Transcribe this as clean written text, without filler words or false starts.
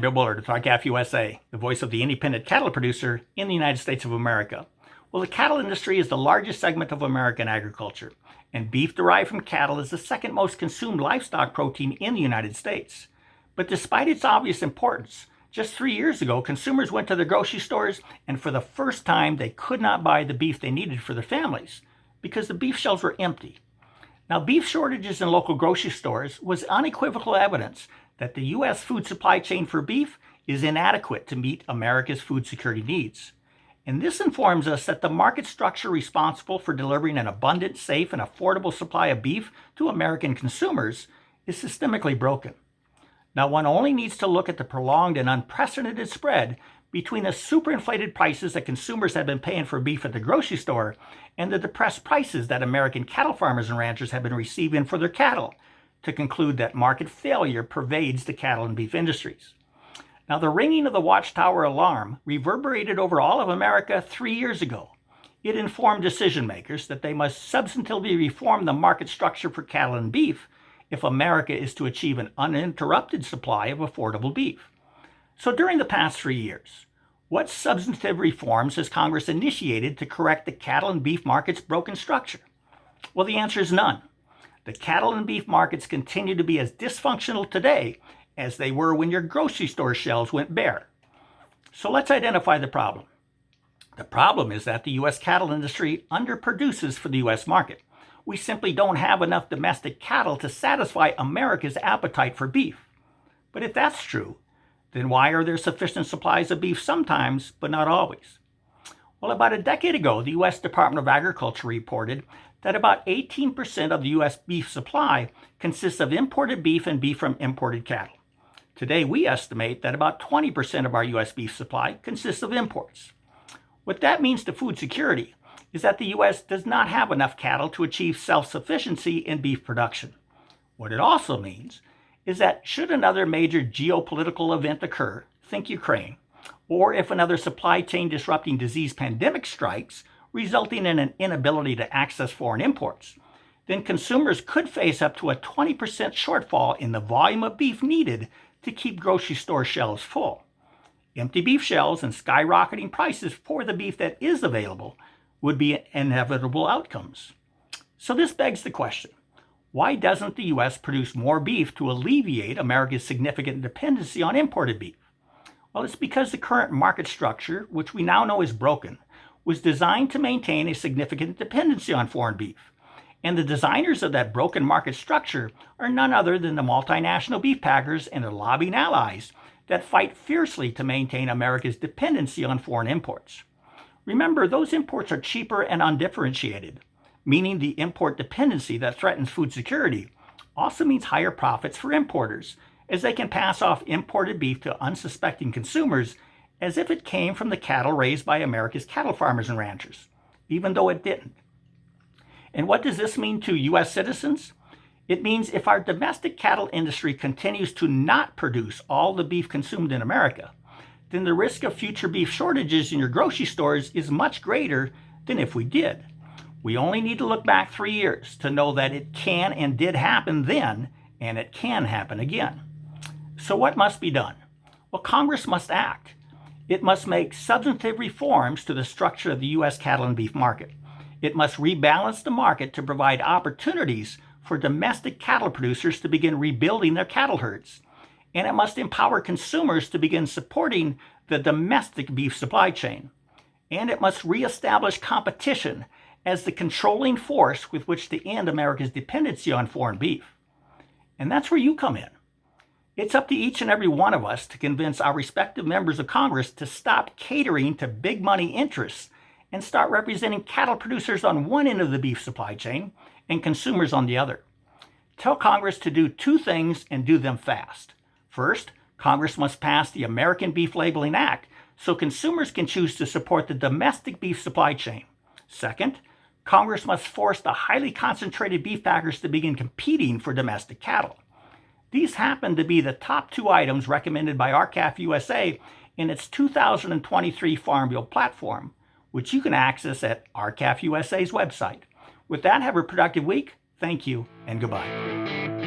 Bill Bullard with RCAF USA, the voice of the independent cattle producer in the United States of America. Well, the cattle industry is the largest segment of American agriculture, and beef derived from cattle is the second most consumed livestock protein in the United States. But despite its obvious importance, just 3 years ago, consumers went to the grocery stores and for the first time they could not buy the beef they needed for their families because the beef shelves were empty. Now, beef shortages in local grocery stores was unequivocal evidence that the U.S. food supply chain for beef is inadequate to meet America's food security needs. And this informs us that the market structure responsible for delivering an abundant, safe, and affordable supply of beef to American consumers is systemically broken. Now, one only needs to look at the prolonged and unprecedented spread between the superinflated prices that consumers have been paying for beef at the grocery store and the depressed prices that American cattle farmers and ranchers have been receiving for their cattle to conclude that market failure pervades the cattle and beef industries. Now, the ringing of the watchtower alarm reverberated over all of America 3 years ago. It informed decision makers that they must substantively reform the market structure for cattle and beef if America is to achieve an uninterrupted supply of affordable beef. So during the past 3 years, what substantive reforms has Congress initiated to correct the cattle and beef market's broken structure? Well, the answer is none. The cattle and beef markets continue to be as dysfunctional today as they were when your grocery store shelves went bare. So let's identify the problem. The problem is that the U.S. cattle industry underproduces for the U.S. market. We simply don't have enough domestic cattle to satisfy America's appetite for beef. But if that's true, then why are there sufficient supplies of beef sometimes, but not always? Well, about a decade ago, the U.S. Department of Agriculture reported that about 18% of the U.S. beef supply consists of imported beef and beef from imported cattle. Today, we estimate that about 20% of our U.S. beef supply consists of imports. What that means to food security is that the U.S. does not have enough cattle to achieve self-sufficiency in beef production. What it also means is that should another major geopolitical event occur, think Ukraine, or if another supply chain disrupting disease pandemic strikes, resulting in an inability to access foreign imports, then consumers could face up to a 20% shortfall in the volume of beef needed to keep grocery store shelves full. Empty beef shelves and skyrocketing prices for the beef that is available would be inevitable outcomes. So this begs the question, why doesn't the U.S. produce more beef to alleviate America's significant dependency on imported beef? Well, it's because the current market structure, which we now know is broken, was designed to maintain a significant dependency on foreign beef. And the designers of that broken market structure are none other than the multinational beef packers and their lobbying allies that fight fiercely to maintain America's dependency on foreign imports. Remember, those imports are cheaper and undifferentiated, meaning the import dependency that threatens food security also means higher profits for importers, as they can pass off imported beef to unsuspecting consumers as if it came from the cattle raised by America's cattle farmers and ranchers, even though it didn't. And what does this mean to U.S. citizens? It means if our domestic cattle industry continues to not produce all the beef consumed in America, then the risk of future beef shortages in your grocery stores is much greater than if we did. We only need to look back 3 years to know that it can and did happen then, and it can happen again. So what must be done? Well, Congress must act. It must make substantive reforms to the structure of the U.S. cattle and beef market. It must rebalance the market to provide opportunities for domestic cattle producers to begin rebuilding their cattle herds. And it must empower consumers to begin supporting the domestic beef supply chain. And it must reestablish competition as the controlling force with which to end America's dependency on foreign beef. And that's where you come in. It's up to each and every one of us to convince our respective members of Congress to stop catering to big money interests and start representing cattle producers on one end of the beef supply chain and consumers on the other. Tell Congress to do 2 things and do them fast. First, Congress must pass the American Beef Labeling Act so consumers can choose to support the domestic beef supply chain. Second, Congress must force the highly concentrated beef packers to begin competing for domestic cattle. These happen to be the top 2 items recommended by RCAF USA in its 2023 Farm Bill platform, which you can access at RCAF USA's website. With that, have a productive week. Thank you and goodbye.